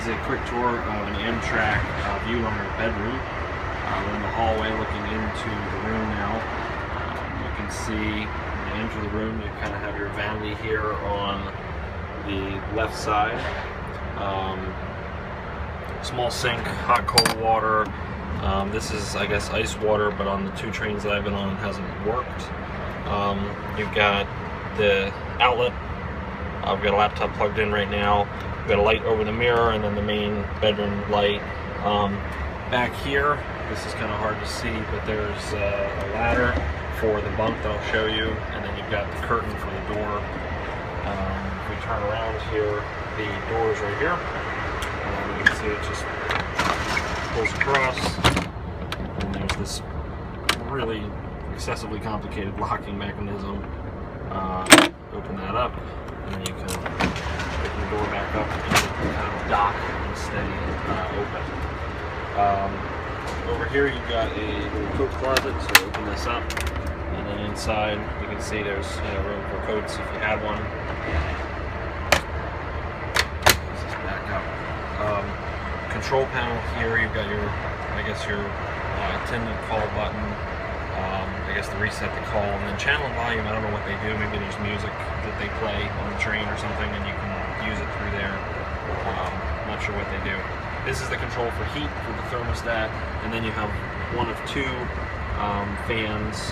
is a quick tour of an Amtrak Viewliner bedroom. We're in the hallway looking into the room now. You can see when you enter the room, you kind of have your vanity here on the left side. Small sink, hot cold water. This is, I guess, ice water, but on the 2 trains that I've been on, it hasn't worked. You've got the outlet. I've got a laptop plugged in right now. We've got a light over the mirror, and then the main bedroom light. Back here, this is kind of hard to see, but there's a ladder for the bunk that I'll show you, and then you've got the curtain for the door. If we turn around here, the door is right here. You can see it just pulls across, and there's this really excessively complicated locking mechanism. Open that up, and then you can open the door back up and kind of dock and stay open. Over here you've got a little coat closet, so open this up, and then inside you can see there's room for coats if you had one. Let's just back up. Control panel here, you've got your, I guess, your attendant call button. I guess to reset the call, and then channel and volume, I don't know what they do. Maybe there's music that they play on the train or something, and you can use it through there. Not sure what they do. This is the control for heat for the thermostat, and then you have one of 2 fans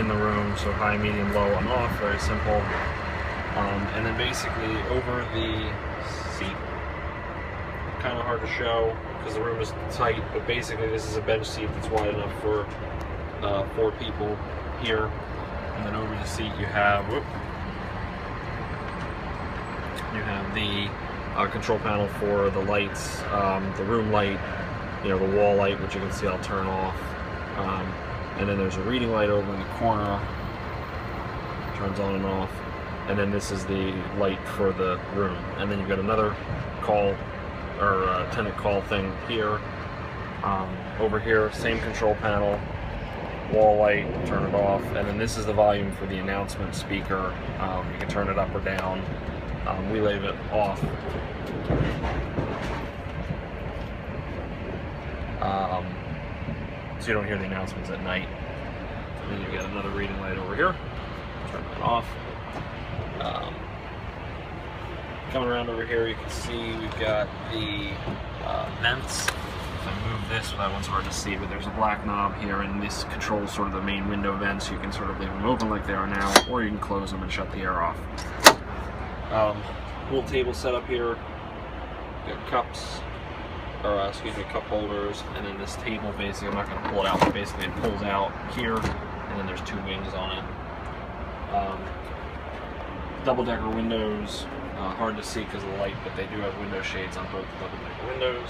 in the room, so high, medium, low, and off, very simple. And then basically over the seat, kind of hard to show because the room is tight, but basically this is a bench seat that's wide enough for 4 people here. And then over the seat you have the control panel for the lights, the room light, the wall light, which you can see I'll turn off. And then there's a reading light over in the corner, turns on and off. And then this is the light for the room. And then you've got another call or tenant call thing here. Over here, same control panel, wall light, turn it off, and then this is the volume for the announcement speaker. You can turn it up or down. We leave it off. So you don't hear the announcements at night. And then you've got another reading light over here. Turn that off. Coming around over here, you can see we've got the vents. If I move this, well, that one's hard to see, but there's a black knob here, and this controls sort of the main window vents. So you can sort of leave them open like they are now, or you can close them and shut the air off. Little table set up here. Got cups, or excuse me, cup holders, and then this table basically, I'm not going to pull it out, but basically it pulls out here, and then there's 2 wings on it. Double-decker windows. Hard to see because of the light, but they do have window shades on both the double-decker windows.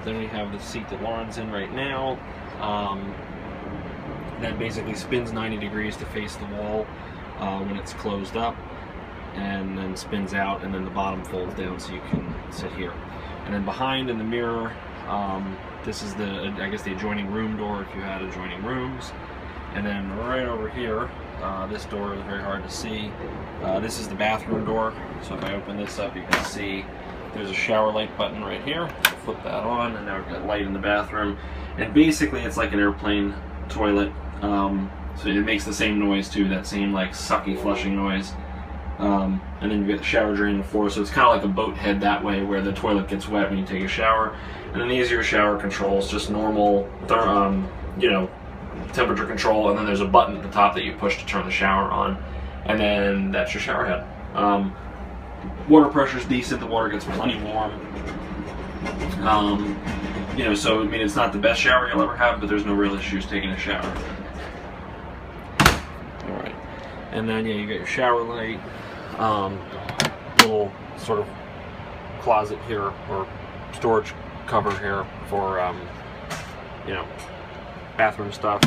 Then we have the seat that Lauren's in right now. That basically spins 90 degrees to face the wall when it's closed up, and then spins out, and then the bottom folds down so you can sit here. And then behind in the mirror, this is the, I guess, the adjoining room door if you had adjoining rooms. And then right over here, this door is very hard to see. This is the bathroom door, so if I open this up, you can see there's a shower light button right here. Flip that on, and now we've got light in the bathroom. And basically, it's like an airplane toilet. So it makes the same noise too, that same like sucky flushing noise. And then you've got the shower drain on the floor, so it's kind of like a boat head that way, where the toilet gets wet when you take a shower. And then these are your shower controls, just normal, temperature control, and then there's a button at the top that you push to turn the shower on, and then that's your shower head. Water pressure's decent, the water gets plenty warm. So I mean, it's not the best shower you'll ever have, but there's no real issues taking a shower. Alright, and then you got your shower light, little sort of closet here, or storage cover here for bathroom stuff.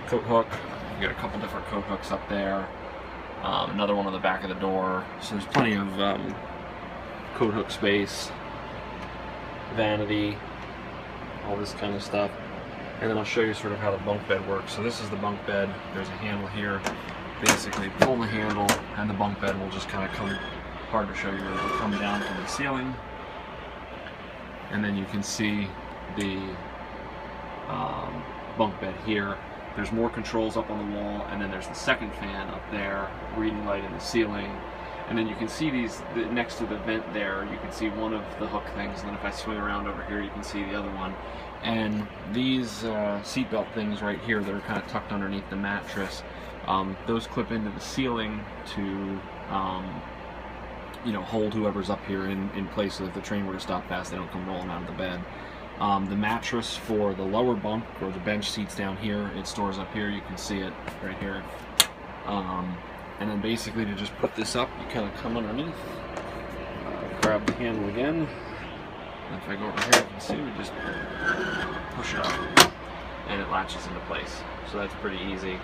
Coat hook. You got a couple different coat hooks up there. Another one on the back of the door. So there's plenty of coat hook space. Vanity. All this kind of stuff. And then I'll show you sort of how the bunk bed works. So this is the bunk bed. There's a handle here. Basically pull the handle and the bunk bed will just kind of come, hard to show you, it'll come down to the ceiling. and then you can see the bunk bed here. There's more controls up on the wall, and then there's the second fan up there, reading light in the ceiling. And then you can see these, next to the vent there, you can see one of the hook things, and then if I swing around over here, you can see the other one. And these seatbelt things right here that are kind of tucked underneath the mattress, those clip into the ceiling to, you know, hold whoever's up here in place so that if the train were to stop fast, they don't come rolling out of the bed. The mattress for the lower bunk, or the bench seats down here, it stores up here. You can see it right here. And then basically to just put this up, you kind of come underneath, grab the handle again, and if I go over here, you can see we just push it up, and it latches into place. So that's pretty easy.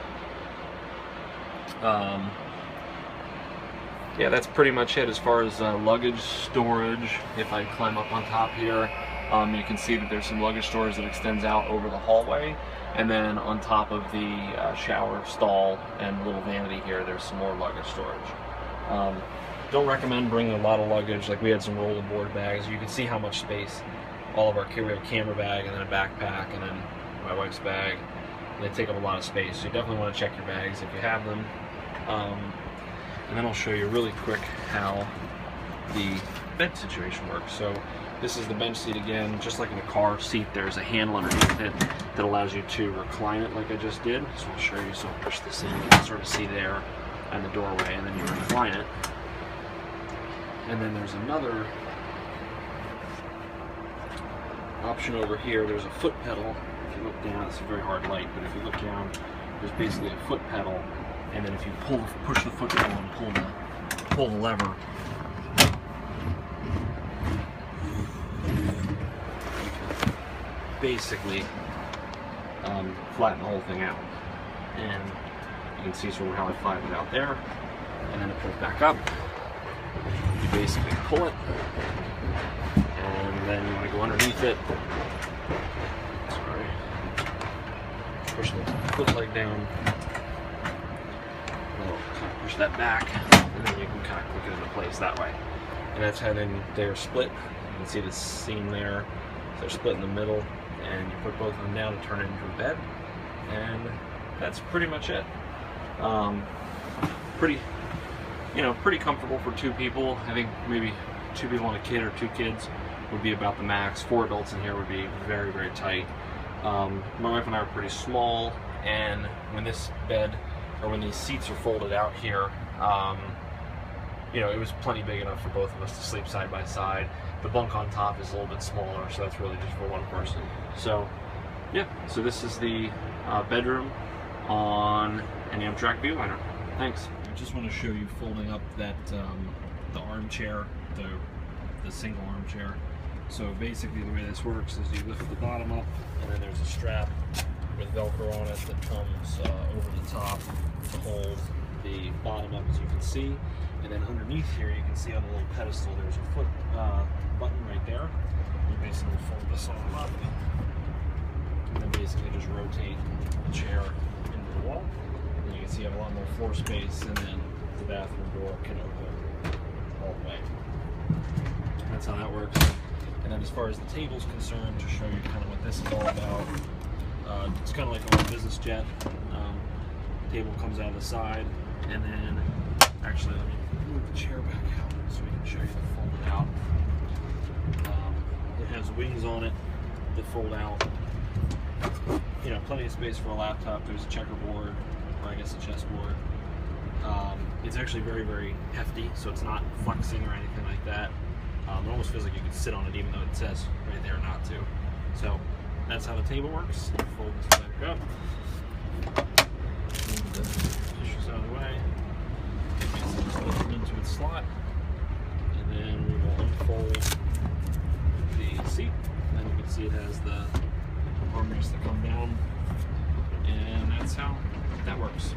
Yeah, that's pretty much it as far as luggage storage. If I climb up on top here, you can see that there's some luggage storage that extends out over the hallway. And then on top of the shower stall and little vanity here, there's some more luggage storage. Don't recommend bringing a lot of luggage. Like we had some rollerboard bags. You can see how much space all of our we have a camera bag and then a backpack and then my wife's bag. And they take up a lot of space. So you definitely want to check your bags if you have them. And then I'll show you really quick how the bed situation works. So this is the bench seat again. Just like in a car seat, there's a handle underneath it that allows you to recline it like I just did. So I'll show you. So I'll push this in, you can sort of see there and the doorway, and then you recline it. And then there's another option over here. There's a foot pedal. If you look down, it's a very hard light, but if you look down, there's basically a foot pedal. And then if you push the foot pedal and pull the lever, basically flatten the whole thing out. And you can see sort of how I flattened it out there. And then it pulls back up. You basically pull it, and then you want to go underneath it. Sorry. Push the foot leg down. Kind of push that back, and then you can kind of click it into place that way. And that's how then they're split. You can see the seam there. So they're split in the middle, and you put both of them down to turn it into a bed. And that's pretty much it. Pretty comfortable for two people. I think maybe two people and a kid or two kids would be about the max. 4 adults in here would be very, very tight. My wife and I are pretty small, and when this bed, or when these seats are folded out here, it was plenty big enough for both of us to sleep side by side. The bunk on top is a little bit smaller, so that's really just for one person. So, yeah, so this is the bedroom on an Amtrak Viewliner. Thanks. I just want to show you folding up that the armchair, the single armchair. So basically the way this works is you lift the bottom up, and then there's a strap with Velcro on it that comes over the top to hold the bottom up, as you can see. And then underneath here, you can see on the little pedestal, there's a foot button right there. You basically fold this all up, and then basically just rotate the chair into the wall. And you can see you have a lot more floor space, and then the bathroom door can open all the way. That's how that works. And then as far as the table's concerned, to show you kind of what this is all about, it's kind of like on a business jet. The table comes out of the side, and then, actually, let me move the chair back out so we can show you the folded out. It has wings on it that fold out. Plenty of space for a laptop. There's a checkerboard, or I guess a chessboard. It's actually very, very hefty, so it's not flexing or anything like that. It almost feels like you could sit on it, even though it says right there not to. So that's how the table works. Fold this back up. Move the tissues out of the way. Just into its slot, and then we will unfold the seat. And you can see it has the armrests that come down, and that's how that works.